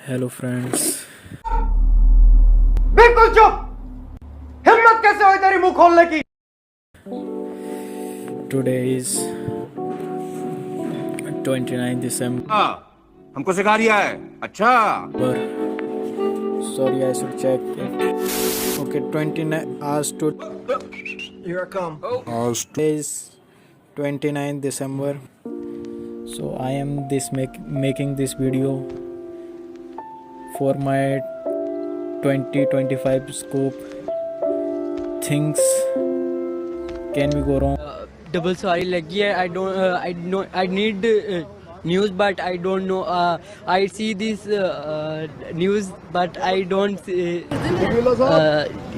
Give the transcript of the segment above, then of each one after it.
Hello friends, बिल्कुल चुप। हिम्मत कैसे हुई तेरी मुंह खोलने की? टुडे इज 29 दिसंबर. हमको सिखा रिया है. अच्छा. Sorry, I should check it. Okay, 29 hours to Here I come. today is 29 December. So I am making this video for my 2025 scope. Things can we go wrong? Double sorry लगी है. I need news but I don't know. I see this news but I don't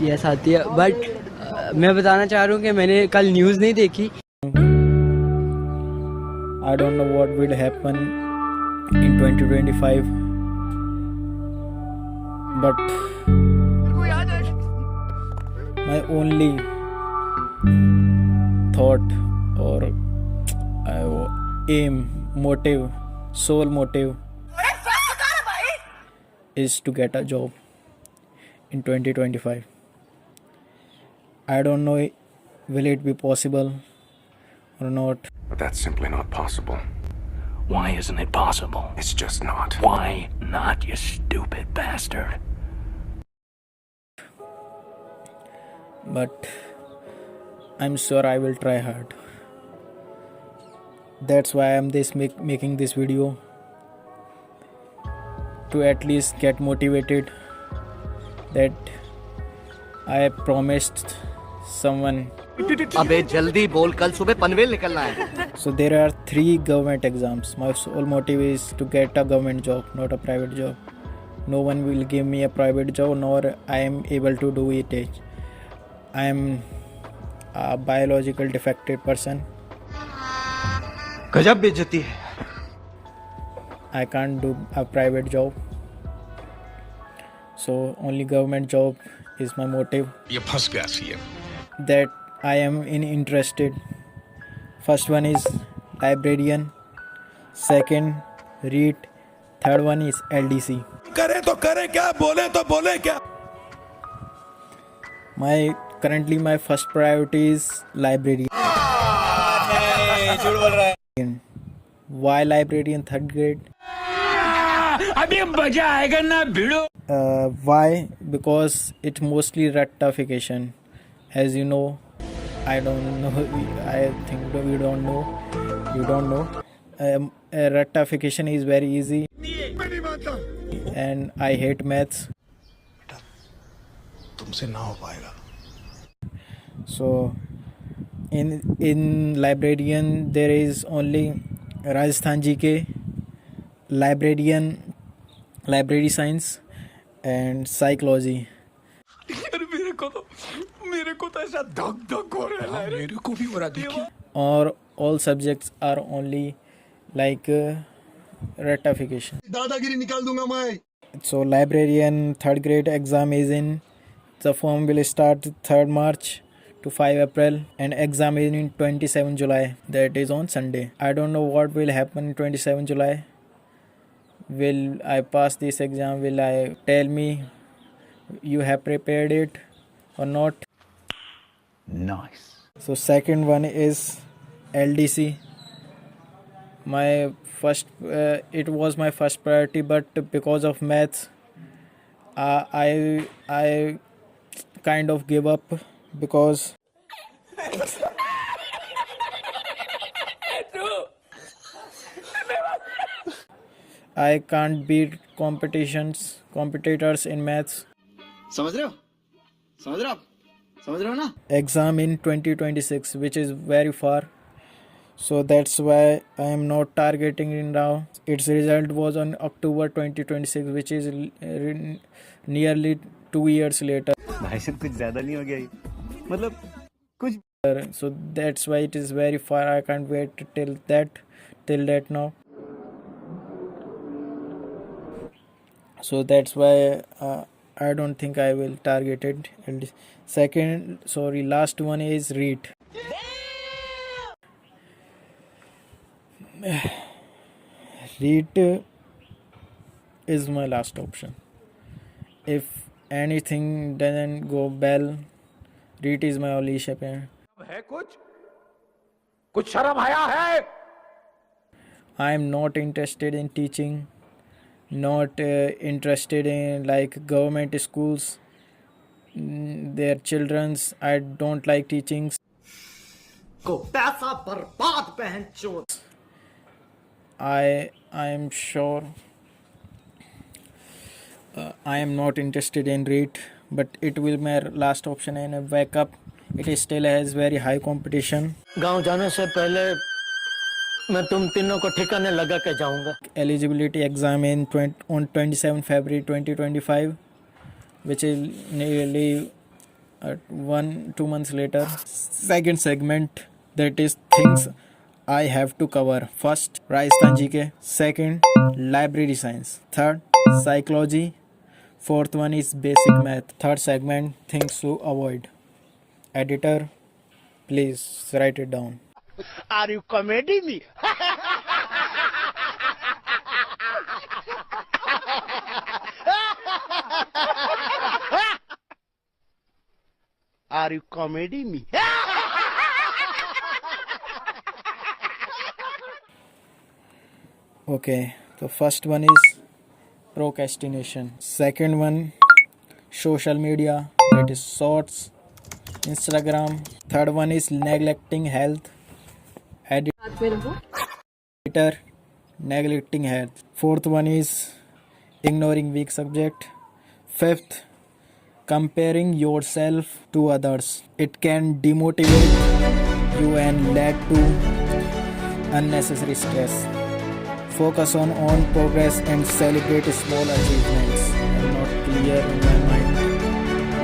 yes आती है but मैं बताना चाह रहा हूँ कि मैंने कल न्यूज़ नहीं देखी. I don't know what will happen in 2025, but my only thought or aim, motive, sole motive is to get a job in 2025. I don't know will it be possible or not. But that's simply not possible. Why isn't it possible? It's just not. Why not, you stupid bastard? But I'm sure I will try hard. That's why I'm making this video, to at least get motivated that I promised someone. अबे जल्दी बोल, कल सुबह पनवेल निकलना है. So there are 3 government exams. My sole motive is to get a government job, not a private job. No one will give me a private job, nor I am able to do it. I am a biological defective person. गजब बेइज्जती है. I can't do a private job. So only government job is my motive. ये फंस गया CM. That I am interested. First one is librarian, second REIT, third one is LDC. करें तो करें क्या, बोले तो बोले क्या. Currently my first priority is librarian. Why librarian third grade? अभी मजा आएगा ना भिड़ो. Why? Because it mostly rectification. As you know, I don't know. I think we don't know. You don't know. Rectification is very easy, and I hate maths. तुमसे ना हो पाएगा. So, in librarian there is only Rajasthan GK, librarian, library science, and psychology. मेरे को तो ऐसा धक धक हो रहा है. मेरे को भी हो रहा देखिए. Or all subjects are only like rectification. दादागिरी निकाल दूंगा मैं. So librarian third grade exam is in. The form will start 3rd March to 5 April and exam is in 27 July. That is on Sunday. I don't know what will happen in 27 July. Will I pass this exam? Will I tell me you have prepared it or not? Nice. So second one is LDC. It was my first priority, but because of maths, I kind of give up because I can't beat competitors in maths. समझ रहे हो? समझ रहे हो आप? समझ रहे हो ना? Exam in 2026, which is very far. So that's why I am not targeting it now. Its result was on October 2026, which is nearly 2 years later. भाई साहब कुछ ज़्यादा नहीं हो गया ये? मतलब कुछ. So that's why it is very far. I can't wait till that now. So that's why I don't think I will target it. And last one is REIT. REIT is my last option. If anything doesn't go well, REIT is my only option. है कुछ शर्म आया है? I am not interested in teaching, not interested in like government schools. Their children's. I don't like teaching. को पैसा बर्बाद बहन चोद. I am sure I am not interested in REIT, but it will be my last option and a backup. It still has very high competition. गांव जाने से पहले मैं तुम तीनों को ठिकाने लगा के जाऊंगा. Eligibility exam on 27 February 2025, which is nearly 1-2 months later. Second segment, that is things I have to cover. First, Rajasthan GK. Second, library science. Third, psychology. Fourth one is basic math. Third segment, things to avoid. Editor, please write it down. Are you comedy me? Are you comedy me? Okay, the first one is procrastination. Second one, social media, that is shorts, Instagram. Third one is neglecting health. Editor, neglecting health. Fourth one is ignoring weak subject. Fifth, comparing yourself to others. It can demotivate you and lead to unnecessary stress. Focus on own progress and celebrate small achievements. I'm not clear in my mind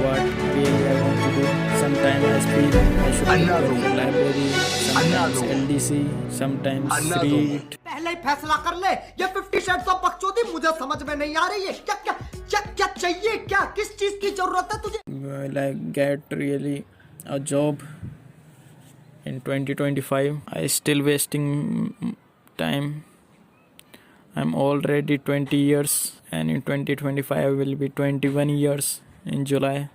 what really I want to do. Sometimes I feel I should go to the library, sometimes LDC, sometimes REIT. पहले ही फैसला कर ले. ये 50 shades of बकचोदी मुझे समझ में नहीं आ रही है. क्या क्या क्या क्या चाहिए? क्या किस चीज की जरूरत है तुझे? Will I get really a job in 2025? I still wasting time. I'm already 20 years and in 2025 I will be 21 years in July.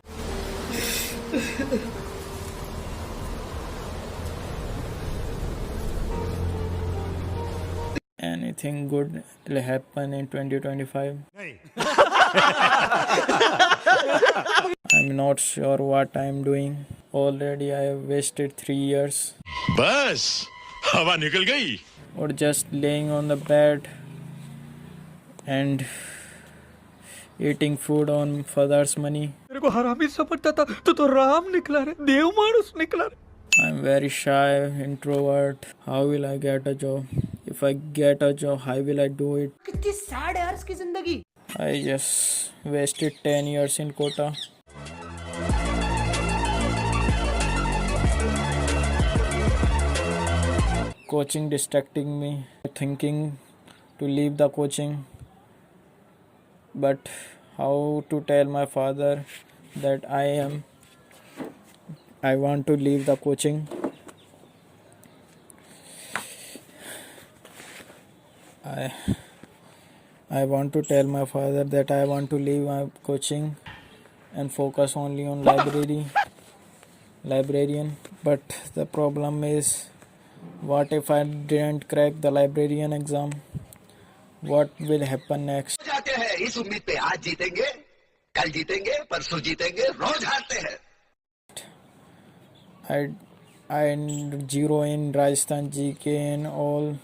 Anything good will happen in 2025? I'm not sure what I'm doing. Already I have wasted 3 years बस हवा निकल गई. or just laying on the bed and eating food on father's money. मेरे को हरामी समझता था तो राम निकला रे, देव मानुस निकला रे. I'm very shy, introvert. How will I get a job? If I get a job, how will I do it? कितनी सैड है यार इसकी जिंदगी. I just wasted 10 years in Kota. Coaching distracting me, thinking to leave the coaching. But how to tell my father that I want to leave the coaching? I want to tell my father that I want to leave my coaching and focus only on librarian. But the problem is, what if I didn't crack the librarian exam? What will happen next? जाते हैं इस उम्मीद पे आज जीतेंगे, कल जीतेंगे, परसों जीतेंगे, रोज हारते हैं. I zero in Rajasthan GK and all,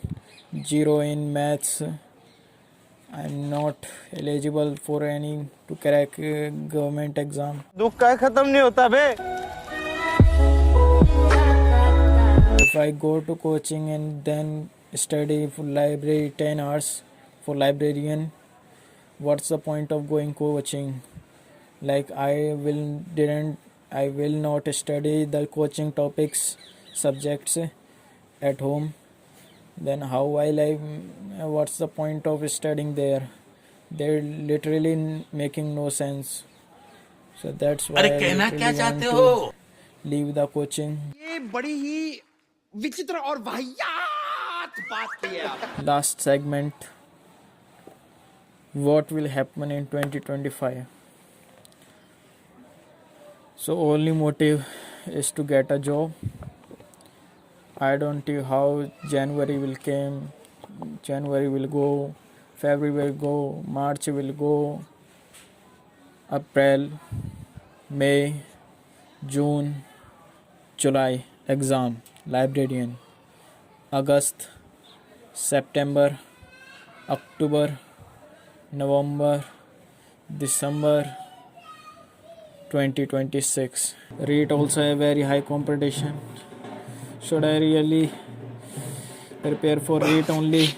zero in maths. I'm not eligible for any to crack government exam. दुख का खत्म नहीं होता बे. If I go to coaching and then study for library 10 hours for librarian, what's the point of going coaching? Like I will not study the coaching topics subjects at home. Then how what's the point of studying there? They're literally making no sense. So that's why I literally want to leave the coaching. ये बड़ी ही विचित्र और वाहियात बात की है. Last segment, what will happen in 2025. So only motive is to get a job. I don't know how January will come, January will go, February will go, March will go, April, May, June, July exam, librarian, August, September, October, November, December 2026. REIT also a very high competition. Should I really prepare for REIT only?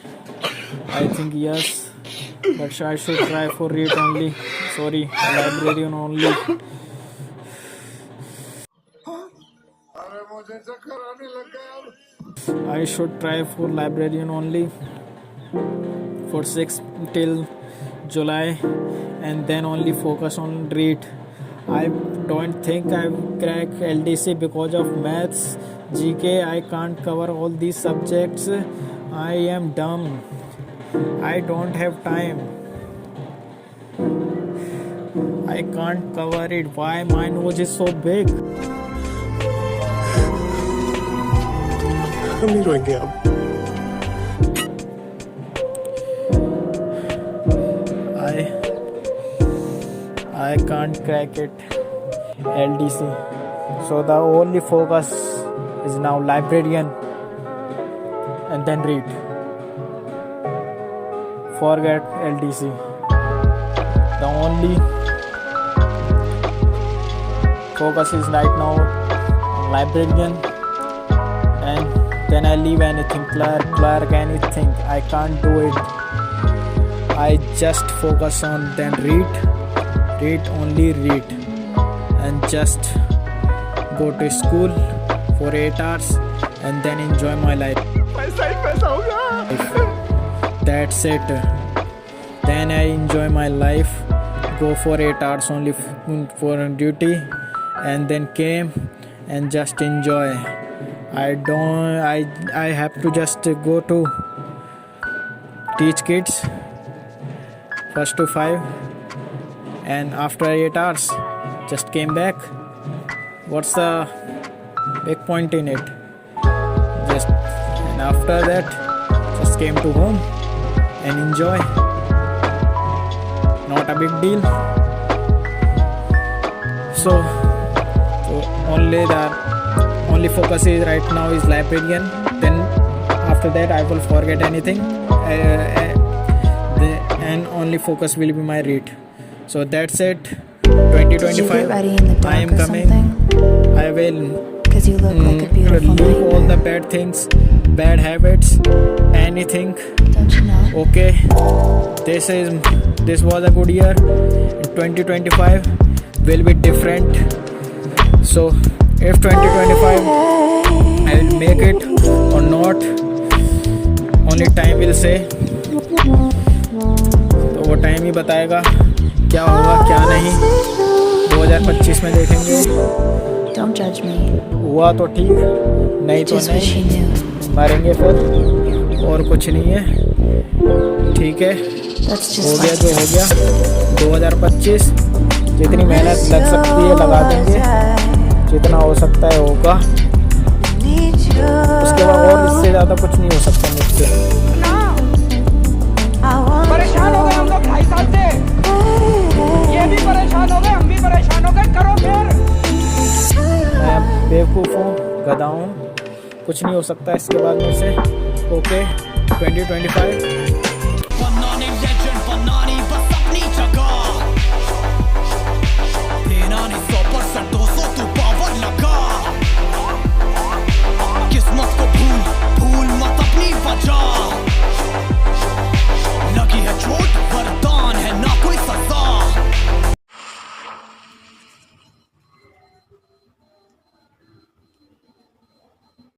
I think yes, but I should try for REIT only. Sorry, librarian only. I should try for librarian only for 6 till July and then only focus on REIT. I don't think I crack LDC because of maths, GK. I can't cover all these subjects. I am dumb. I don't have time. I can't cover it. Why my nose is so big? हम नहीं रोएंगे अब. I can't crack it. LDC. So the only focus is now librarian and then REIT. Forget LDC. The only focus is right now on librarian, and then I leave anything, clerk, anything. I can't do it. I just focus on then REIT, only REIT, and just go to school for 8 hours and then enjoy my life. That's it. Then I enjoy my life, go for 8 hours only for duty, and then came and just enjoy. I have to just go to teach kids first to 5, and after 8 hours just came back. What's the big point in it? And after that just came to home and enjoy. Not a big deal. So only focus is right now is librarian. Then after that I will forget anything, and only focus will be my REIT. So that's it. 2025. I am coming. I will leave all the bad things, bad habits, anything. Okay. This was a good year. 2025 will be different. So if 2025 I will make it or not, only time will say. तो वो time ही बताएगा क्या होगा क्या नहीं. 2025 में देखेंगे. Don't judge me. हुआ तो ठीक, नहीं तो नहीं, मरेंगे फिर, और कुछ नहीं है. ठीक है, हो गया जो हो गया. 2025 जितनी मेहनत लग सकती है लगा देंगे, जितना हो सकता है होगा. उसके बाद और इससे ज़्यादा कुछ नहीं हो सकता मुझसे. परेशान हो गए हम लोग 2.5 साल से. ये भी परेशान हो गए, हम भी परेशान हो गए. करो फिर. मैं बेवकूफ़ हूँ, गधा हूँ, कुछ नहीं हो सकता इसके बाद मुझसे. ओके, 2025